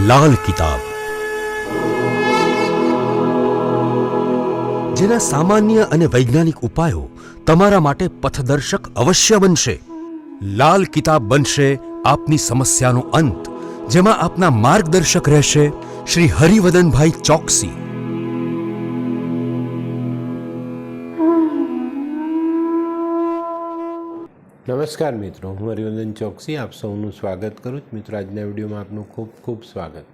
લાલ કિતાબ, જેના સામાન્ય અને વૈજ્ઞાનિક ઉપાયો તમારા માટે પથદર્શક અવશ્ય બનશે. લાલ કિતાબ બનશે આપની સમસ્યાનો અંત, જેમાં આપના માર્ગદર્શક રહેશે શ્રી હરિવદનભાઈ ચોકસી. નમસ્કાર મિત્રો, હું હરિવદન ચોકસી આપ સૌનું સ્વાગત કરું છું. મિત્રો, આજના વિડીયોમાં આપનું ખૂબ ખૂબ સ્વાગત.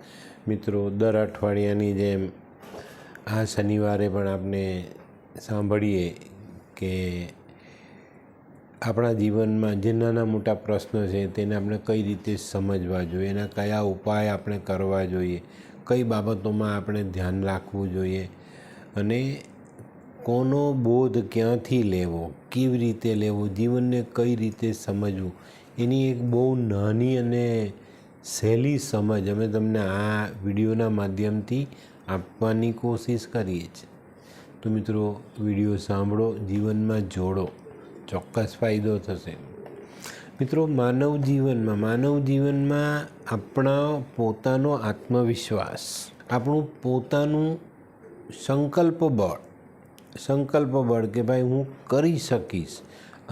મિત્રો, દર અઠવાડિયાની જેમ આ શનિવારે પણ આપણે સાંભળીએ કે આપણા જીવનમાં જે નાના મોટા પ્રશ્નો છે તેને આપણે કઈ રીતે સમજવા જોઈએ, એના કયા ઉપાય આપણે કરવા જોઈએ, કઈ બાબતોમાં આપણે ધ્યાન રાખવું જોઈએ અને કોનો બોધ ક્યાંથી લેવો, કેવી રીતે લેવો, જીવનને કઈ રીતે સમજવું, એની એક બહુ નાની અને સહેલી સમજ અમે તમને આ વિડીયોના માધ્યમથી આપવાની કોશિશ કરીએ છીએ. તો મિત્રો, વિડીયો સાંભળો, જીવનમાં જોડો, ચોક્કસ ફાયદો થશે. મિત્રો, માનવ જીવનમાં આપણા પોતાનો આત્મવિશ્વાસ, આપણું પોતાનું સંકલ્પ બળ કે ભાઈ હું કરી શકીશ,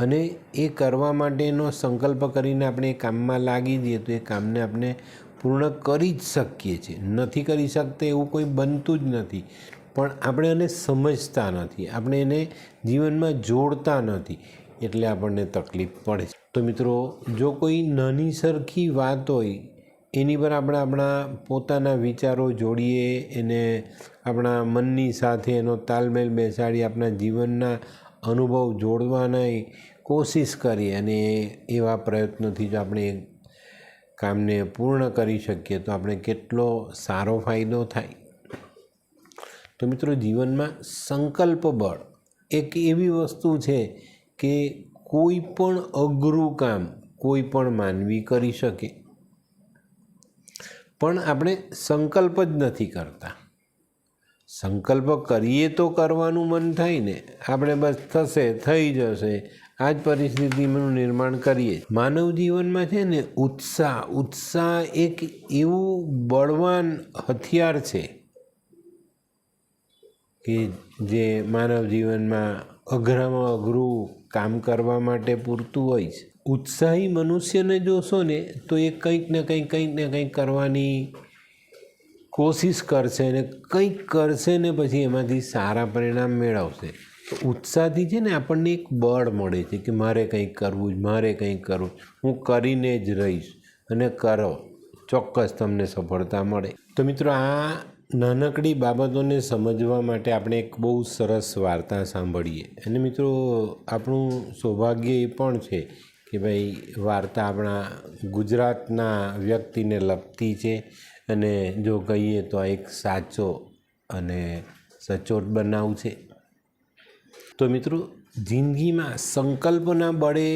અને એ કરવા માટેનો સંકલ્પ કરીને આપણે એ કામમાં લાગી જઈએ તો એ કામને આપણે પૂર્ણ કરી જ શકીએ છીએ. નથી કરી શકતા એવું કોઈ બનતું જ નથી, પણ આપણે એને સમજતા નથી, આપણે એને જીવનમાં જોડતા નથી, એટલે આપણને તકલીફ પડે છે. તો મિત્રો, જો કોઈ નાની સરખી વાત હોય એની પર આપણે આપણા પોતાના વિચારો જોડીએ, એને આપણા મનની સાથે એનો તાલમેલ બેસાડી આપણા જીવનના અનુભવ જોડવાના કોશિશ કરીએ અને એવા પ્રયત્નોથી જો આપણે એ કામને પૂર્ણ કરી શકીએ તો આપણે કેટલો સારો ફાયદો થાય. તો મિત્રો, જીવનમાં સંકલ્પ બળ એક એવી વસ્તુ છે કે કોઈ પણ અઘરું કામ કોઈ પણ માનવી કરી શકે, પણ આપણે સંકલ્પ જ નથી કરતા. સંકલ્પ કરીએ તો કરવાનું મન થાય ને, આપણે બસ થશે, થઈ જશે, આ જ પરિસ્થિતિનું નિર્માણ કરીએ. માનવ જીવનમાં છે ને ઉત્સાહ એક એવું બળવાન હથિયાર છે કે જે માનવ જીવનમાં અઘરામાં અઘરું કામ કરવા માટે પૂરતું હોય છે. ઉત્સાહી મનુષ્યને જોશો ને તો એ કંઈક ને કંઈક કરવાની કોશિશ કરશે અને કંઈક કરશે ને પછી એમાંથી સારા પરિણામ મેળવશે. તો ઉત્સાહથી છે ને આપણને એક બળ મળે છે કે મારે કંઈક કરવું, હું કરીને જ રહીશ, અને કરો, ચોક્કસ તમને સફળતા મળે. તો મિત્રો, આ નાનકડી બાબતોને સમજવા માટે આપણે એક બહુ સરસ વાર્તા સાંભળીએ. અને મિત્રો, આપણું સૌભાગ્ય એ પણ છે કે ભાઈ વાર્તા આપણા ગુજરાતના વ્યક્તિને લગતી છે, અને જો કહીએ તો આ એક સાચો અને સચોટ બનાવ છે. તો મિત્રો, જિંદગીમાં સંકલ્પના બળે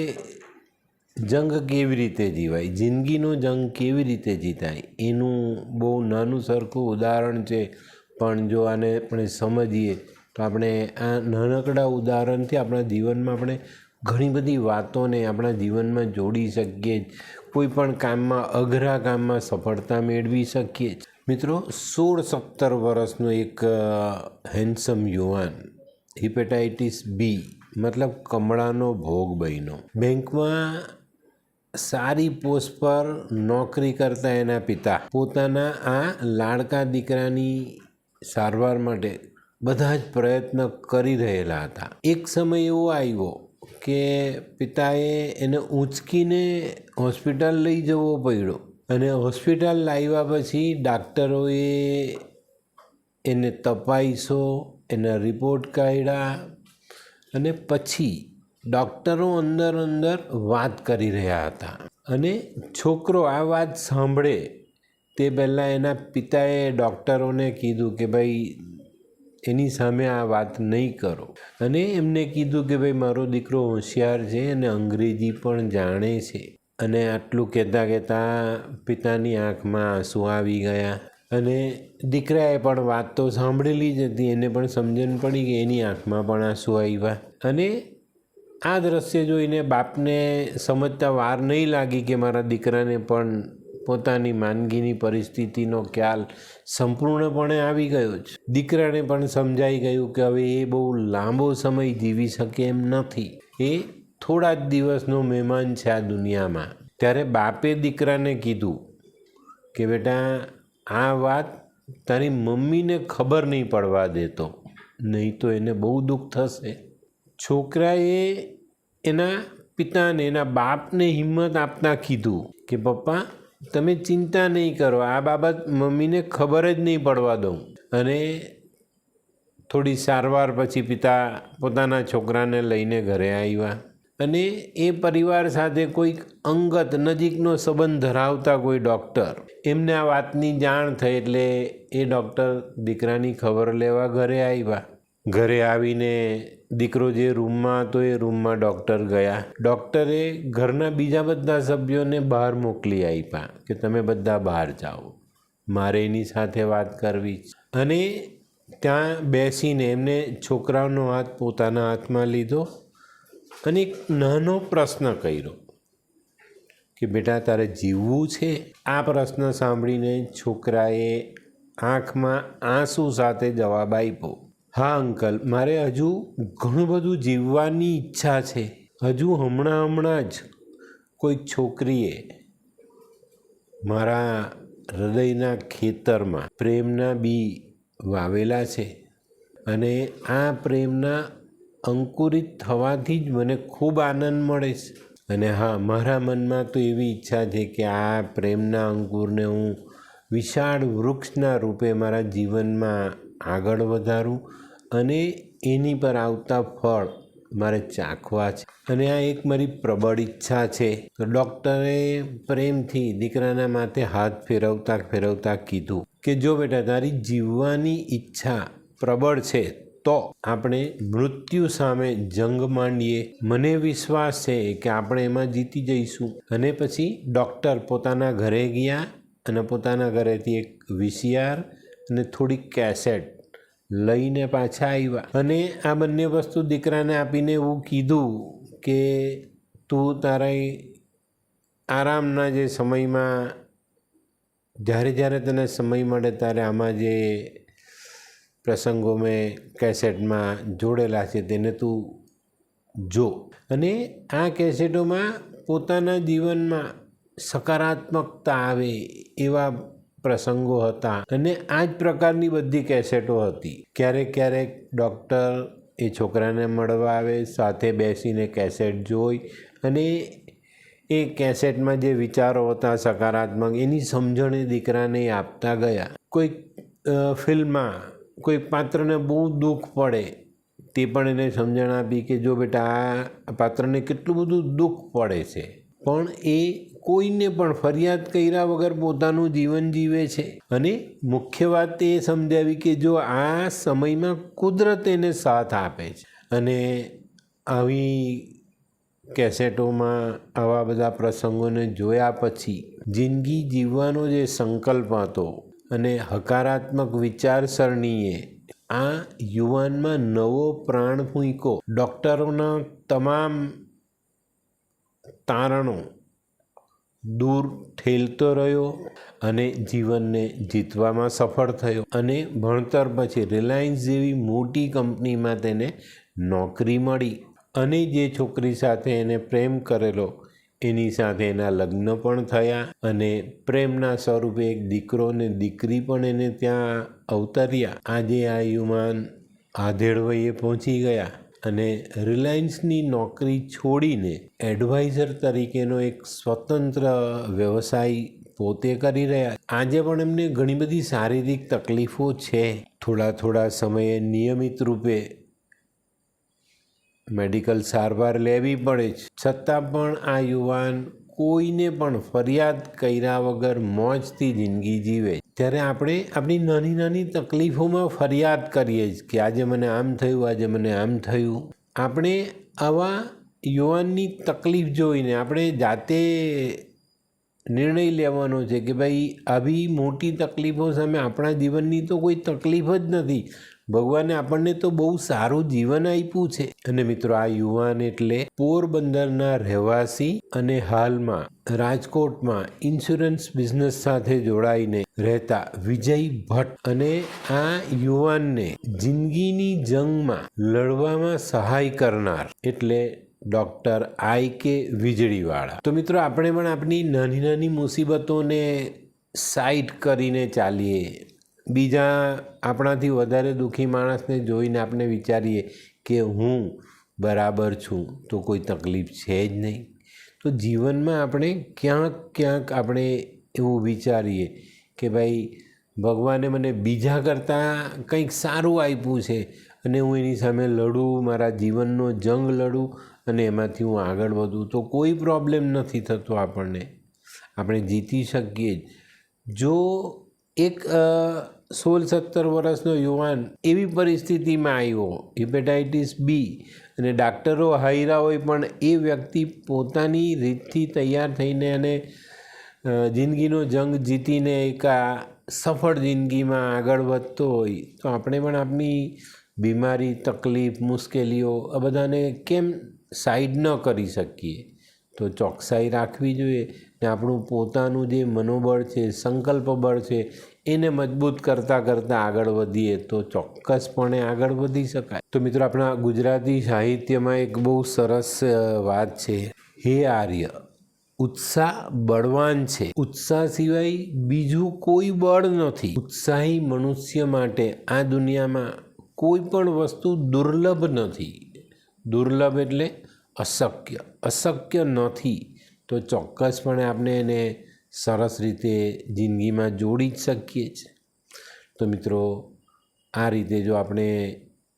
જંગ કેવી રીતે જીવાય, જિંદગીનો જંગ કેવી રીતે જીતાય, એનું બહુ નાનું સરખું ઉદાહરણ છે. પણ જો આને આપણે સમજીએ તો આપણે આ નાનકડા ઉદાહરણથી આપણા જીવનમાં આપણે ઘણી બધી વાતોને આપણા જીવનમાં જોડી શકીએ, કોઈ પણ કામમાં, અઘરા કામમાં સફળતા મેળવી શકીએ. મિત્રો, 16-17 વર્ષનો એક હેન્ડસમ યુવાન હિપેટાઇટિસ બી મતલબ કમળાનો ભોગ બન્યો. બેંકમાં સારી પોસ્ટ પર નોકરી કરતા એના પિતા પોતાના આ લાડકા દીકરાની સારવાર માટે બધા જ પ્રયત્ન કરી રહેલા હતા. એક સમય એવો આવ્યો કે પિતાએ એને ઊંચકીને હોસ્પિટલ લઈ જવો પડ્યો, અને હોસ્પિટલ લાવ્યા પછી ડાક્ટરોએ એને તપાસ્યો, એના રિપોર્ટ કાઢ્યા, અને પછી ડૉક્ટરો અંદર વાત કરી રહ્યા હતા. અને છોકરો આ વાત સાંભળે તે પહેલાં એના પિતાએ ડૉક્ટરોને કીધું કે ભાઈ એની સામે આ વાત નહીં કરો, અને એમને કીધું કે ભાઈ મારો દીકરો હોશિયાર છે અને અંગ્રેજી પણ જાણે છે. અને આટલું કહેતા પિતાની આંખમાં આંસુ આવી ગયા, અને દીકરાએ પણ વાત તો સાંભળેલી જ હતી, એને પણ સમજણ પડી કે એની આંખમાં પણ આંસુ આવ્યા. અને આ દ્રશ્ય જોઈને બાપને સમજતા વાર નહીં લાગી કે મારા દીકરાને પણ પોતાની માંદગીની પરિસ્થિતિનો ખ્યાલ સંપૂર્ણપણે આવી ગયો છે. દીકરાને પણ સમજાઈ ગયું કે હવે એ બહુ લાંબો સમય જીવી શકે એમ નથી, એ થોડા જ દિવસનો મહેમાન છે આ દુનિયામાં. ત્યારે બાપે દીકરાને કીધું કે બેટા, આ વાત તારી મમ્મીને ખબર નહીં પડવા દેતો, નહીં તો એને બહુ દુઃખ થશે. છોકરાએ એના પિતાને, એના બાપને હિંમત આપતા કીધું કે પપ્પા, તમે ચિંતા નહીં કરો, આ બાબત મમ્મીને ખબર જ નહીં પડવા દઉં. અને થોડી સારવાર પછી પિતા પોતાના છોકરાને લઈને ઘરે આવ્યા અને એ પરિવાર સાથે કોઈક અંગત નજીકનો સંબંધ ધરાવતા કોઈ ડૉક્ટર, એમને આ વાતની જાણ થઈ એટલે એ ડૉક્ટર દીકરાની ખબર લેવા ઘરે આવ્યા. ઘરે આવીને દીકરો જે રૂમમાં હતો એ રૂમમાં ડૉક્ટર ગયા. ડૉક્ટરે ઘરના બીજા બધા સભ્યોને બહાર મોકલી આપ્યા કે તમે બધા બહાર જાઓ, મારે એની સાથે વાત કરવી. અને ત્યાં બેસીને એમને છોકરાનો હાથ પોતાના હાથમાં લીધો અને એક નાનો પ્રશ્ન કર્યો કે બેટા, તારે જીવવું છે? આ પ્રશ્ન સાંભળીને છોકરાએ આંખમાં આંસુ સાથે જવાબ આપ્યો, હા અંકલ, મારે હજુ ઘણું બધું જીવવાની ઈચ્છા છે. હજુ હમણાં જ કોઈક છોકરીએ મારા હૃદયના ખેતરમાં પ્રેમના બી વાવેલા છે અને આ પ્રેમના અંકુરિત થવાથી જ મને ખૂબ આનંદ મળે છે. અને હા, મારા મનમાં તો એવી ઈચ્છા છે કે આ પ્રેમના અંકુરને હું વિશાળ વૃક્ષના રૂપે મારા જીવનમાં આગળ વધારું અને એની પર આવતા ફળ મારે ચાખવા છે. અને આ એક મારી પ્રબળ ઈચ્છા છે. તો ડૉક્ટરે પ્રેમથી દીકરાના માથે હાથ ફેરવતા ફેરવતા કીધું કે જો બેટા, તારી જીવવાની ઈચ્છા પ્રબળ છે તો આપણે મૃત્યુ સામે જંગ માંડીએ. મને વિશ્વાસ છે કે આપણે એમાં જીતી જઈશું. અને પછી ડૉક્ટર પોતાના ઘરે ગયા અને પોતાના ઘરેથી એક VCR અને થોડીક કેસેટ લઈને પાછા આવ્યા અને આ બંને વસ્તુ દીકરાને આપીને એવું કીધું કે તું તારા આરામના જે સમયમાં જ્યારે જ્યારે તને સમય મળે ત્યારે આમાં જે પ્રસંગો મેં કેસેટમાં જોડેલા છે તેને તું જો. અને આ કેસેટોમાં પોતાના જીવનમાં સકારાત્મકતા આવે એવા પ્રસંગો હતા અને આ જ પ્રકારની બધી કેસેટો હતી. ક્યારેક ક્યારેક ડૉક્ટર એ છોકરાને મળવા આવે, સાથે બેસીને કેસેટ જોઈ અને એ કેસેટમાં જે વિચારો હતા સકારાત્મક, એની સમજણ દીકરાને આપતા ગયા. કોઈક ફિલ્મમાં કોઈ પાત્રને બહુ દુઃખ પડે તે પણ એને સમજણ આપી કે જો બેટા, આ પાત્રને કેટલું બધું દુઃખ પડે છે પણ એ કોઈને પણ ફરિયાદ કર્યા વગર પોતાનું જીવન જીવે છે. અને મુખ્ય વાત એ સમજાવી કે જો આ સમયમાં કુદરત એને સાથ આપે છે. અને આવી કેસેટોમાં આવા બધા પ્રસંગોને જોયા પછી જિંદગી જીવવાનો જે સંકલ્પ હતો અને હકારાત્મક વિચારસરણીએ આ યુવાનમાં નવો પ્રાણ ફૂંક્યો. ડૉક્ટરોના તમામ તારણો દૂર ઠેલતો રહ્યો અને જીવનને જીતવામાં સફળ થયો. અને ભણતર પછી રિલાયન્સ જેવી મોટી કંપનીમાં તેને નોકરી મળી અને જે છોકરી સાથે એને પ્રેમ કરેલો એની સાથે એના લગ્ન પણ થયા અને પ્રેમના સ્વરૂપે એક દીકરો ને દીકરી પણ એને ત્યાં અવતર્યા. આજે આ યુવાન આધેડ વયે પહોંચી ગયા અને રિલાયન્સની નોકરી છોડીને એડવાઇઝર તરીકેનો એક સ્વતંત્ર વ્યવસાય પોતે કરી રહ્યા. આજે પણ એમને ઘણી બધી શારીરિક તકલીફો છે. થોડા સમયે નિયમિત રૂપે મેડિકલ સારવાર લેવી પડે છે. છતાં પણ આ યુવાન કોઈને પણ ફરિયાદ કર્યા વગર મોજથી જિંદગી જીવે. ત્યારે આપણે આપણી નાની નાની તકલીફોમાં ફરિયાદ કરીએ છીએ કે આજે મને આમ થયું, આજે મને આમ થયું. આપણે આવા યુવાનની તકલીફ જોઈને આપણે જાતે નિર્ણય લેવાનો છે કે ભાઈ આવી મોટી તકલીફો સામે આપણા જીવનની તો કોઈ તકલીફ જ નથી, ભગવાને આપણને તો બહુ સારું જીવન આપ્યું છે. અને મિત્રો, આ યુવાન એટલે પોરબંદરના રહેવાસી અને હાલમાં રાજકોટમાં ઇન્સ્યોરન્સ બિઝનેસ સાથે જોડાઈને રહેતા વિજય ભટ્ટ. અને આ યુવાનને જિંદગીની જંગમાં લડવામાં સહાય કરનાર એટલે ડૉક્ટર I.K. વીજળીવાળા. તો મિત્રો, આપણે પણ આપણી નાની નાની મુસીબતોને સાઈડ કરીને ચાલીએ. બીજા આપણાથી વધારે દુઃખી માણસને જોઈને આપણે વિચારીએ કે હું બરાબર છું, તો કોઈ તકલીફ છે જ નહીં. તો જીવનમાં આપણે ક્યાંક આપણે એવું વિચારીએ કે ભાઈ, ભગવાને મને બીજા કરતાં કંઈક સારું આપ્યું છે અને હું એની સામે લડું, મારા જીવનનો જંગ લડું અને એમાંથી હું આગળ વધું, તો કોઈ પ્રોબ્લેમ નથી થતો. આપણે જીતી શકીએ જ. જો એક 16-17 વર્ષનો યુવાન એવી પરિસ્થિતિમાં આવ્યો, હિપેટાઇટિસ B, અને ડાક્ટરો હાર્યા હોય, પણ એ વ્યક્તિ પોતાની રીતથી તૈયાર થઈને અને જિંદગીનો જંગ જીતીને એક સફળ જિંદગીમાં આગળ વધતો હોય, તો આપણે પણ આપણી બીમારી, તકલીફ, મુશ્કેલીઓ આ બધાને કેમ સાઈડ ન કરી શકીએ? તો ચોકસાઈ રાખવી જોઈએ ને આપણું પોતાનું જે મનોબળ છે, સંકલ્પ બળ છે, એને મજબૂત કરતાં આગળ વધીએ તો ચોક્કસપણે આગળ વધી શકાય. તો મિત્રો, આપણા ગુજરાતી સાહિત્યમાં એક બહુ સરસ વાત છે, હે આર્ય, ઉત્સાહ બળવાન છે, ઉત્સાહ સિવાય બીજું કોઈ બળ નથી. ઉત્સાહી મનુષ્ય માટે આ દુનિયામાં કોઈ પણ વસ્તુ દુર્લભ નથી. દુર્લભ એટલે અશક્ય નથી. તો ચોક્કસપણે આપણે એને સરસ રીતે જિંદગીમાં જોડી જ શકીએ છીએ. તો મિત્રો, આ રીતે જો આપણે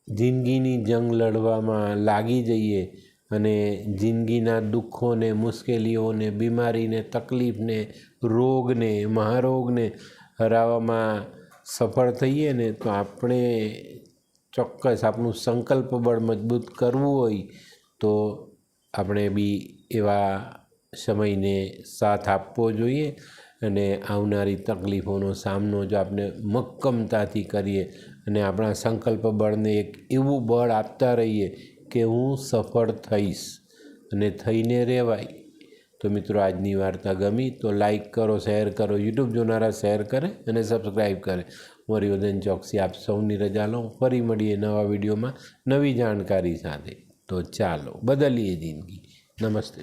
જિંદગીની જંગ લડવામાં લાગી જઈએ અને જિંદગીના દુઃખોને, મુશ્કેલીઓને, બીમારીને, તકલીફને, રોગને, મહારોગને હરાવવામાં સફળ થઈએ ને, તો આપણે ચોક્કસ આપણું સંકલ્પ બળ મજબૂત કરવું હોય તો આપણે બી એવા સમયને સાથ આપવો જોઈએ અને આવનારી તકલીફોનો સામનો જો આપણે મક્કમતાથી કરીએ અને આપણા સંકલ્પ બળને એક એવું બળ આપતા રહીએ કે હું સફળ થઈશ અને થઈને રહેવાય. તો મિત્રો, આજની વાર્તા ગમી તો લાઈક કરો, શેર કરો, યુટ્યુબ જોનારા શેર કરે અને સબસ્ક્રાઈબ કરે. હું હરિવર્ધન ચોકસી આપ સૌની રજા લઉં. ફરી મળીએ નવા વિડીયોમાં નવી જાણકારી સાથે. તો ચાલો બદલીએ જિંદગી. નમસ્તે.